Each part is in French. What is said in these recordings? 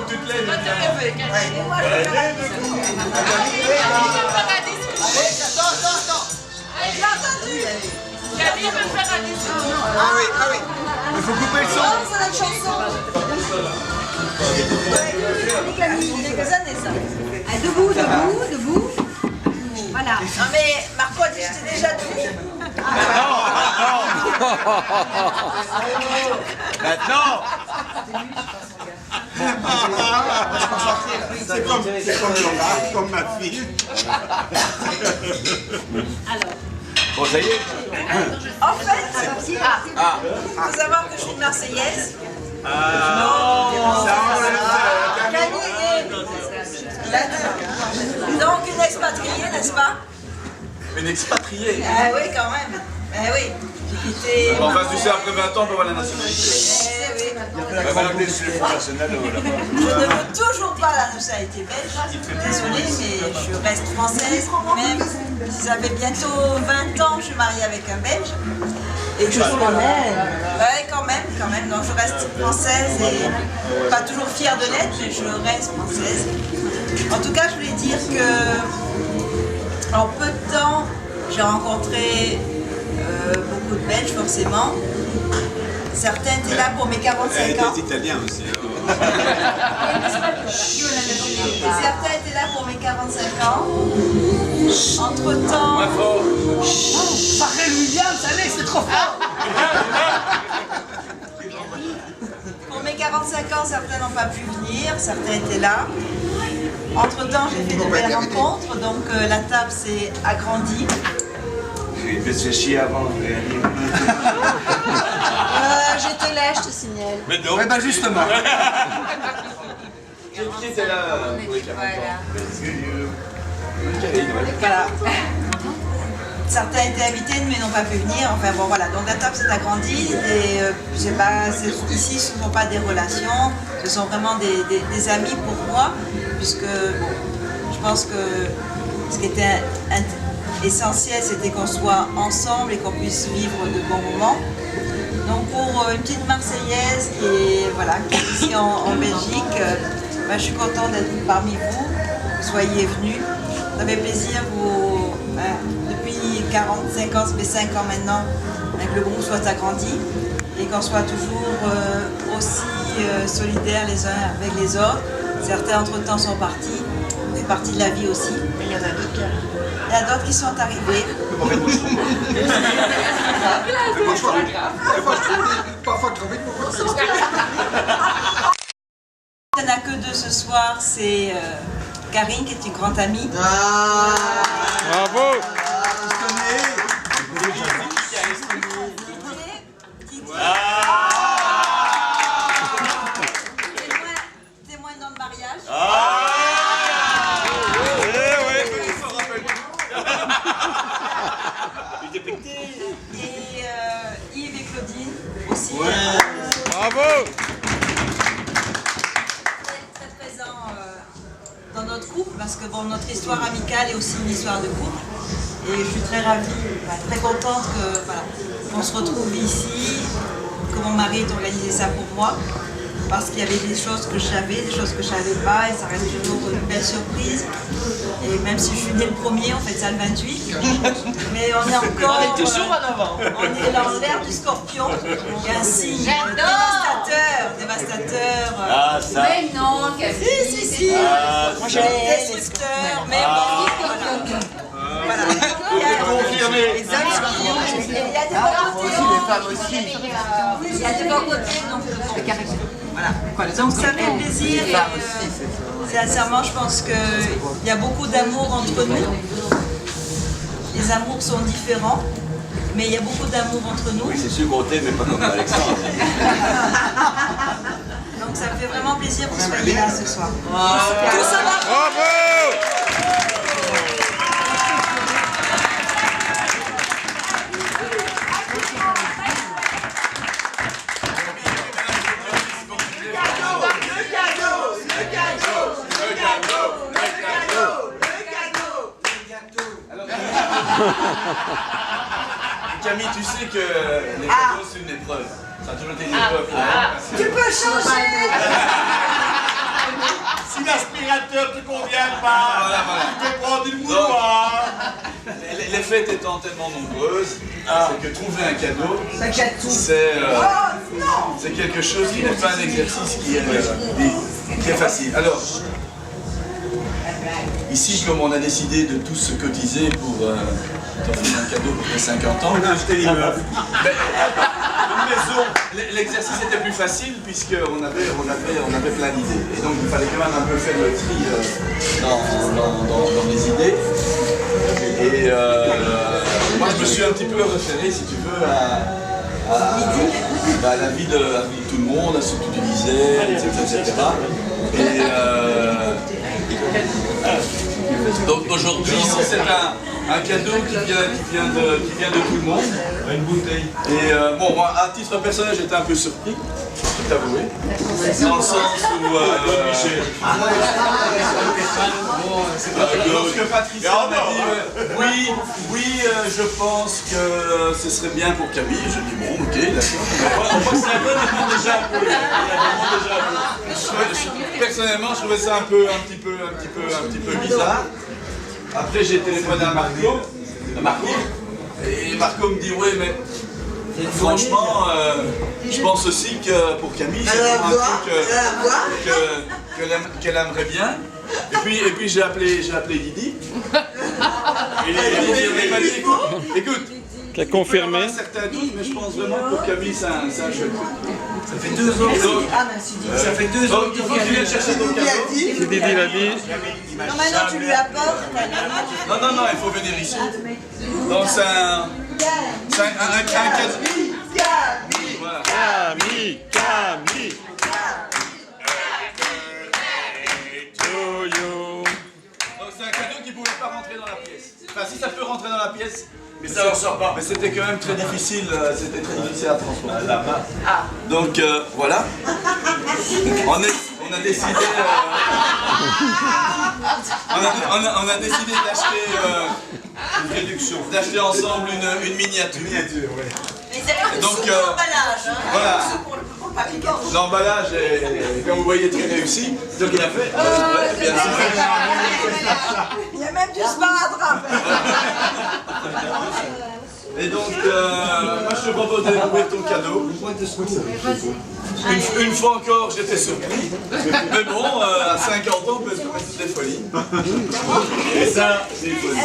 toutes les deux. Moi, je vais faire la discussion. Attends. J'ai entendu. Camille veut faire la discussion. Ah oui. Il faut couper le son. Oh, c'est notre chanson. Camille, quelques années ça. Debout. Voilà. Non mais Marco a dit que j'étais déjà debout. Maintenant. C'est comme ma fille. Alors. Bon, ça y est. En fait, il faut savoir que je suis une Marseillaise. Camille est donc une expatriée, n'est-ce pas? Une expatriée. Ah oui, quand même. Eh oui. J'ai quitté. Enfin, tu sais, après 20 ans, on peut avoir la nationalité. Eh oui. Je Je ne veux toujours pas la nationalité belge. Désolée, mais je reste française. Même si ça fait bientôt 20 ans que je suis mariée avec un Belge. Et que je suis quand même. Donc je reste française et pas toujours fière de l'être, mais je reste française. En tout cas, je voulais dire que en peu de temps, j'ai rencontré beaucoup de Belges, forcément. Certains étaient là pour mes 45 ans. italien aussi. Et certains étaient là pour mes 45 ans. Entre-temps... Pharrell Williams, allez, c'est trop fort. Pour mes 45 ans, certains n'ont pas pu venir, certains étaient là. Entre-temps, j'ai fait de belles rencontres, donc la table s'est agrandie. Il devait se faire chier avant de réanimer. J'étais là, je te signale. Mais non. Ouais, bah justement. Qui était là pour les 40 ans? Voilà. Certains étaient invités mais n'ont pas pu venir. Enfin bon voilà, donc la table s'est agrandie et je sais pas, ici ce ne sont pas des relations, ce sont vraiment des amis pour moi, puisque bon, je pense que ce qui était essentiel c'était qu'on soit ensemble et qu'on puisse vivre de bons moments. Donc pour une petite Marseillaise qui est ici en Belgique, je suis contente d'être parmi vous, que vous soyez venus. Ça fait plaisir, depuis 45 ans, ça fait 5 ans maintenant, que le groupe soit agrandi et qu'on soit toujours aussi solidaires les uns avec les autres. Certains entre-temps sont partis, ça fait partie de la vie aussi. Mais il y en a d'autres qui sont arrivés. Il n'y en a que deux ce soir, c'est Karine qui est une grande amie. Bravo. Témoin dans le mariage. Et Yves et Claudine aussi. Bravo. Très présent dans notre couple parce que bon, notre histoire amicale est aussi une histoire de couple. Et je suis très ravie, très contente qu'on se retrouve ici, que mon mari ait organisé ça pour moi. Parce qu'il y avait des choses que je savais, des choses que je ne savais pas, et ça reste toujours une belle surprise. Et même si je suis née le premier, on fait ça le 28. Mais on est encore... On est toujours en avant. On est dans l'ère du scorpion, qui est un signe dévastateur. Ah, ça. Mais non, Camille. Si. Destructeur, mais bon, voilà. Confirmé. Il y a des bons côtés. Les femmes aussi. Il y a des bons côtés, donc voilà. Donc ça fait plaisir. Et, sincèrement, je pense qu'il y a beaucoup d'amour entre nous. Les amours sont différents, mais il y a beaucoup d'amour entre nous. Oui, c'est sûr qu'on t'aime, mais pas comme Alexandre. Donc ça me fait vraiment plaisir que vous soyez là ce soir. Tout ça va. Bravo. Camille, tu sais que les cadeaux, c'est une épreuve. Ça a toujours été une épreuve. Tu peux changer. d'aspirateur te convient pas. Voilà, voilà. Tu peux prendre une bouilloire. Les fêtes étant tellement nombreuses, c'est que trouver un cadeau, Ça jette tout. c'est quelque chose qui n'est pas un exercice qui est facile. Alors, ici, comme on a décidé de tous se cotiser pour t'offrir un cadeau pour tes 50 ans, On a acheté l'immeuble. une maison, l'exercice était plus facile puisqu'on avait plein d'idées. Et donc il fallait quand même un peu faire le tri dans les idées. Et moi je me suis un petit peu référé, si tu veux, à la vie de tout le monde, à ce que tu disais, etc. Et donc aujourd'hui, c'est un cadeau qui vient de tout le monde. Une bouteille. Et bon, moi, à titre personnel, j'étais un peu surpris, je dois t'avouer. Dans le sens où... lorsque Patricia m'a dit oui, je pense que ce serait bien pour Camille, je dis bon, ok, d'accord. On pense à quoi déjà un peu. Personnellement, je trouvais ça un petit peu bizarre. Après, j'ai téléphoné à Marco. Et Marco me dit, ouais, mais franchement, je pense aussi que pour Camille, c'est un truc qu'elle aimerait bien. Et puis j'ai appelé Didi. Et il m'a dit, écoute, Qui a confirmé. un certain doute, mais je pense vraiment que pour Camille, c'est un chouette truc. Ça fait 2 ans. Ça fait 2 ans. Donc il faut que tu viennes chercher ton cadeau. Si Didi l'a dit. Non, maintenant tu lui apportes. Non, il faut venir ici. Donc c'est un cadeau. Voilà. Camille, Camille. To you. Donc c'est un cadeau qui ne pouvait pas rentrer dans la pièce. Enfin, si ça peut rentrer dans la pièce, Mais ça ne ressort pas. mais c'était quand même très difficile, à transporter. Donc voilà. On a décidé, on a décidé d'acheter ensemble une miniature. Mais c'est pas Donc, sous l'emballage, hein. voilà. Pour le papier. L'emballage est, comme vous voyez, très réussi. Donc il a fait. Ouais, bien sûr. Il y a même du sparadrap. Et donc, moi je te propose de découvrir ton cadeau. Une fois encore, j'étais surpris. Mais bon, à 50 ans, on peut se commettre des folies. Et ça, c'est une folie.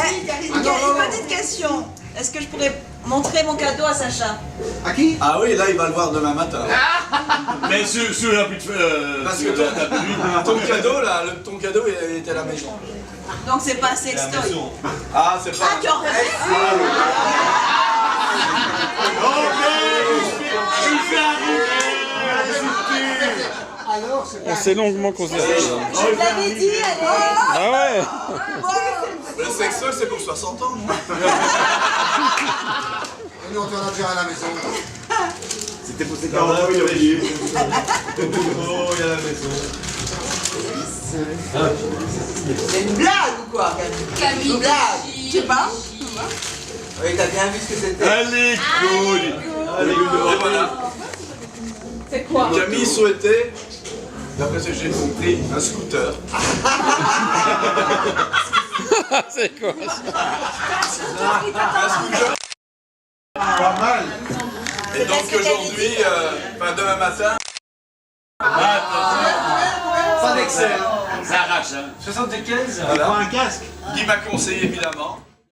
Une petite question. Est-ce que je pourrais montrer mon cadeau à Sacha? Ah oui, là, il va le voir demain matin. Mais sur la plus de Parce que ton cadeau, là, ton cadeau, il était à la maison. Donc c'est pas un sextoy. Ah, c'est pas... Ah, tu en rêves? Il fait un On s'est longuement concerté. Je l'avais dit, allez. Ah ouais. Le sexo, c'est pour 60 ans. Nous, on t'en a déjà à la maison. C'était pour ses 40 ans, il aurait dit. Oh, il y a la maison. C'est une blague ou quoi, Camille? Une blague. Tu sais pas? Oui, t'as bien vu ce que c'était. Allez, cool. Allez, Et voilà. C'est quoi? Camille souhaitait, d'après ce que j'ai compris, un scooter. C'est quoi ça? Un scooter. Pas mal. Et donc aujourd'hui, enfin demain matin, Pas d'Excel. Ça arrache, hein. 75, Voilà. prend un casque. qui m'a conseillé évidemment